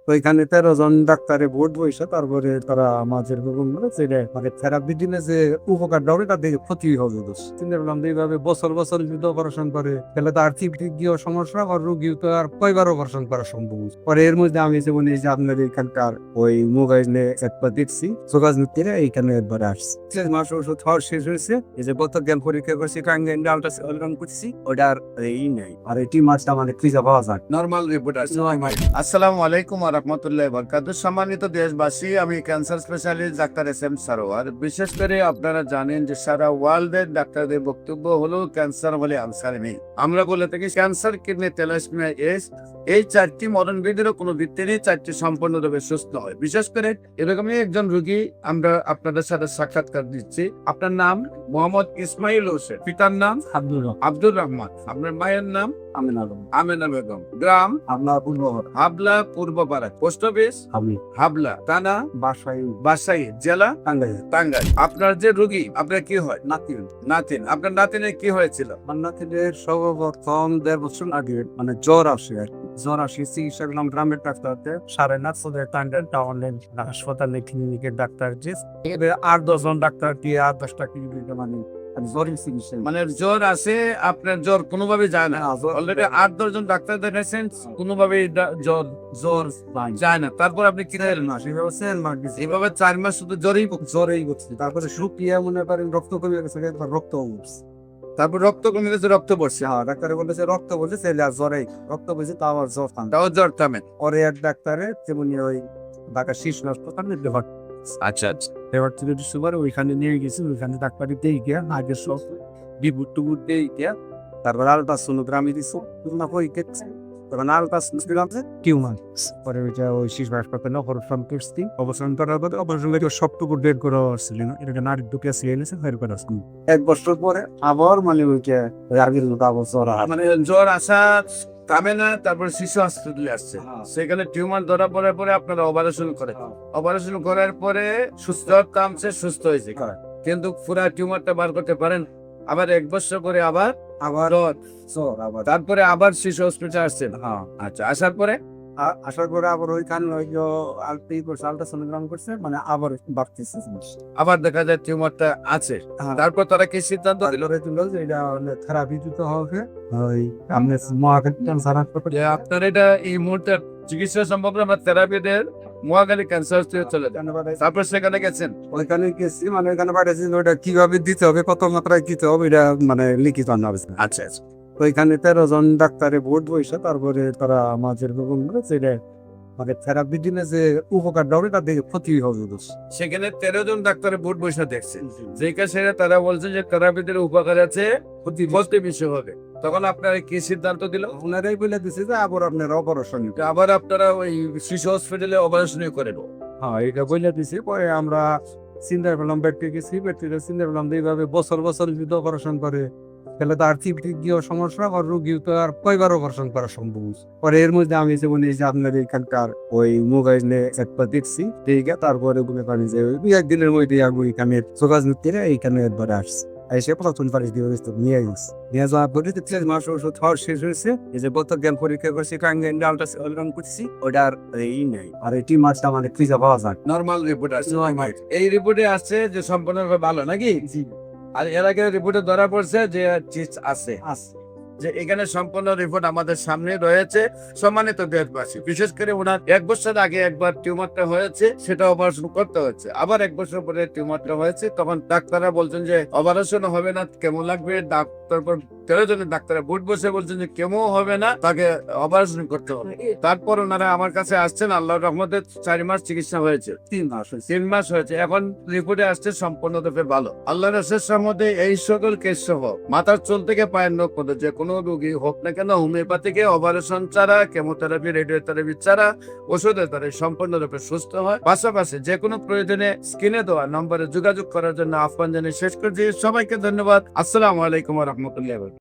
ওইখানে 13 জন ডাক্তারে ভোট বইসে তারপরে তারা আমাদের মানে থেরাপি দিলে যে উপকারটা হবে তার দিকে ক্ষতি হবে দোষ চিন্তা করলাম যে এইভাবে বছর বছর যদি অপারেশন করে তাহলে তো আর্থিক দিক দিয়েও সমস্যা আর রোগীও তো আর কয়বার অপারেশন করা সম্ভব পরে এর মধ্যে আমি যেমন এই যে আপনার এখানকার ওই মোবাইলে একবার দেখছি যোগাযোগ করে এইখানে একবার আসছি 6 মাস ওষুধ খাওয়া শেষ হয়েছে এই যে গত জ্ঞান পরীক্ষা করছি আলট্রাসাউন্ড করছি ওটার এই নেই আর এই টিমারটা মানে ফ্রিজে পাওয়া যায় নরমাল রিপোর্ট আছে। আসসালামু আলাইকুম ওয়া রাহমাতুল্লাহি ওয়া বারাকাতুহু। সম্মানিত দেশবাসী, আমি cancer specialist doctor S M Sarwar. বিশেষ করে আপনারা জানেন যে সারা ওয়ার্ল্ডের ডাক্তারদের বক্তব্য হলো ক্যান্সার হলে আনসার নেই। আমরা বলে থাকি ক্যান্সার, কিডনি, থ্যালাসেমিয়া, এইডস এই 4টি মরণ ব্যাধিরও কোনো ভিত্তি নেই, 4টি সম্পূর্ণভাবে সুস্থ হয়। বিশেষ করে এরকমই একজন রোগী আমরা আপনাদের সাথে সাক্ষাৎকার দিচ্ছি। আপনার নাম মোহাম্মদ ইসমাইল হোসেন, পিতার নাম আব্দুর রহমান, আপনার মায়ের নাম আমেনা বেগম, গ্রাম হাবলা পূর্বপাড়া, পোস্ট অফিস হাবলা, থানা বাসাই, জেলা টাঙ্গাইল। আপনার যে রোগী, আপনার কি হয়? নাতিন। আপনার নাতিনের কি হয়েছিল? আমার নাতিনের সর্বপ্রথম 1.5 বছর আগে মানে জ্বর আসে আর কি। জ্বর আসে চিকিৎসা করলাম গ্রামের ডাক্তারতে, 9.5 টাঙ্গাইল টাউনের হাসপাতালে ক্লিনিকের ডাক্তার যে 8-10 জন ডাক্তার দিয়ে 8-10টা ক্লিনিকে মানে জ্বরের চিকিৎসা মানে জ্বর আসে, আপনার জ্বর কোনোভাবে যায় না। অলরেডি 8-10 জন ডাক্তার দেখাইছেন, কোনোভাবে জ্বর যায় না। তারপর আপনি কি করলেন? এইভাবে 4 মাস শুধু জ্বরেই করছে। তারপরে শুকিয়ে মনে করেন রক্ত কমে গেছে, রক্ত উঠছে। তারপর রক্ত কমে গেছে, রক্ত পড়ছে। হ্যাঁ, ডাক্তারে বলেছে রক্ত বলছে ছেলে আর জ্বরেই রক্ত বলছে, তাও আবার জ্বর থামে, তাও জ্বর থামে। পরে এক ডাক্তারে যেমন ওই ঢাকা শিশু হাসপাতালে আচ্ছা আচ্ছা। এবার থেকে সুবার ওইখানে নিয়ে গেছি, ওইখানে ডাক্তারি দিয়ে গিয়া আগে সব বিভুট টুবুট দিয়ে গিয়া তারপর আলট্রাসোনোগ্রামে দিছো না কই কেটে তখন আলট্রাসোনোগ্রাম টিউমার পরে ওইটা ওই শিশু হাসপাতালে অপারেশন করছি। অপারেশন করার পরে অপারেশন করে সবটুকু ডেড করা হচ্ছিল না, এটা নারী ঢুকে আসে এনেছে ফের করে আসছি 1 বছর পরে আবার মানে ওইটা আগের মতো আবার জ্বর মানে জ্বর আসা থামে না। তারপর শিশু হসপিটালে আসছে, সেখানে টিউমার ধরা পড়ার পরে আপনারা অপারেশন করে, অপারেশন করার পরে জ্বর থামছে, সুস্থ হয়েছে, কিন্তু পুরা টিউমারটা বার করতে পারেন। আবার 1 বছর পরে আবার জ্বর আবার তারপরে আবার শিশু হসপিটাল আসছেন। হ্যাঁ, আচ্ছা, আসার পরে আবার ওইখানে ওই যে আলট্রাসোনোগ্রাম করছে মানে আবার বাড়তেছে, আবার দেখা যায় টিউমারটা আছে। তারপর তারা কি সিদ্ধান্ত দিল? এটা থেরাপি দিতে হবে, ওই আপনি মহাখালী ক্যান্সার হাসপাতাল যে আপনার এটা এই মুহূর্তে চিকিৎসা সম্ভব না, আমরা থেরাপি দিয়ে মহাখালী ক্যান্সার হসপিটালে চলে যায়। তারপর সেখানে গেছেন, ওইখানে গেছি, মানে ওইখানে পাঠাচ্ছি ওইটা কিভাবে দিতে হবে, কত মাত্রায় দিতে হবে এটা মানে লিখিত আনা হবে। আচ্ছা আচ্ছা। ওইখানে 13 জন ডাক্তারে ভোট বইসে তারপরে তারা আমাদের মানে থেরাপি দিলে যে উপকারটা হবে তার দিকে ক্ষতি হবে দোষ। সেখানে 13 জন ডাক্তারের বোর্ড বসে দেখছেন, যে কাছে তারা বলছে যে থেরাপিদের উপকার আছে, ক্ষতি বেশি হবে। তখন আপনারা কি সিদ্ধান্ত দিল? ওনারাই বলে দিছে যে আবার আপনারা অপারেশন, আবার আপনারা ওই শিশু হসপিটালে অপারেশন করেন। হ্যাঁ, এটা বলে দিছে। পরে আমরা চিন্তা করলাম, ব্যক্তি গেছি, ব্যক্তিরা চিন্তা করলাম যে এইভাবে বছর বছর যদি অপারেশন করে তাহলে তো আর্থিক দিক দিয়েও সমস্যা আর রোগীও তো আর কয়বার অপারেশন করা সম্ভব। পরে এর মধ্যে আমি যেমন এই যে আপনার এখানকার ওই মোবাইলে একবার দেখছি, তারপরে মনে করেন যে ওই 1 দিনের মধ্যে আমি এখানে যোগাযোগ করে এইখানে একবার আসছি, এসে প্রথম পারিশ দিয়ে নিয়ে গেছি। নিয়ে যাওয়ার পরে 6 মাস ওষুধ খাওয়া শেষ হয়েছে। এই যে গত জ্ঞান পরীক্ষা করছি আলট্রাসাউন্ড করছি ওটার এই নেই আর এই টিমারটা মানে ফ্রিজে পাওয়া যায়, নরমাল রিপোর্ট আছে। এই রিপোর্টে আসছে যে সম্পূর্ণভাবে ভালো নাকি? আর এর আগে রিপোর্টে ধরা পড়ছে যে আছে, যে এখানে সম্পূর্ণ রিপোর্ট আমাদের সামনে রয়েছে। সম্মানিত দেশবাসী, বিশেষ করে ওনার 1 বছর আগে একবার টিউমারটা হয়েছে, সেটা অপারেশন করতে হচ্ছে। আবার 1 বছর পরে টিউমারটা হয়েছে, তখন ডাক্তাররা বলছেন যে অপারেশন হবে না, কেমন লাগবে। তারপর 13 জনের ডাক্তার বুট বসে বলছেন যে কেমন হবে না, তাকে অপারেশন করতে হবে। তারপর ওনারা আমার কাছে আসছেন, আল্লাহর রহমতে 4 মাস চিকিৎসা হয়েছে, 3 মাস হয়েছে। এখন রিপোর্টে আসছে সম্পূর্ণরূপে ভালো। আল্লাহর শেষের মধ্যে এই সকল কেস সহ মাথার চুল থেকে পায়ের নখ পর্যন্ত যে কোনো রোগী হোক না কেন, হোমিওপ্যাথিকে অপারেশন ছাড়া, কেমোথেরাপি, রেডিওথেরাপি ছাড়া, ওষুধের দ্বারা সম্পূর্ণরূপে সুস্থ হয়। পাশাপাশি যে কোনো প্রয়োজনে স্ক্রিনে দেওয়া নম্বরে যোগাযোগ করার জন্য আহ্বান জানিয়ে শেষ করছি। সবাইকে ধন্যবাদ। আসসালামু আলাইকুম ওয়া রাহমাতুল্লাহি।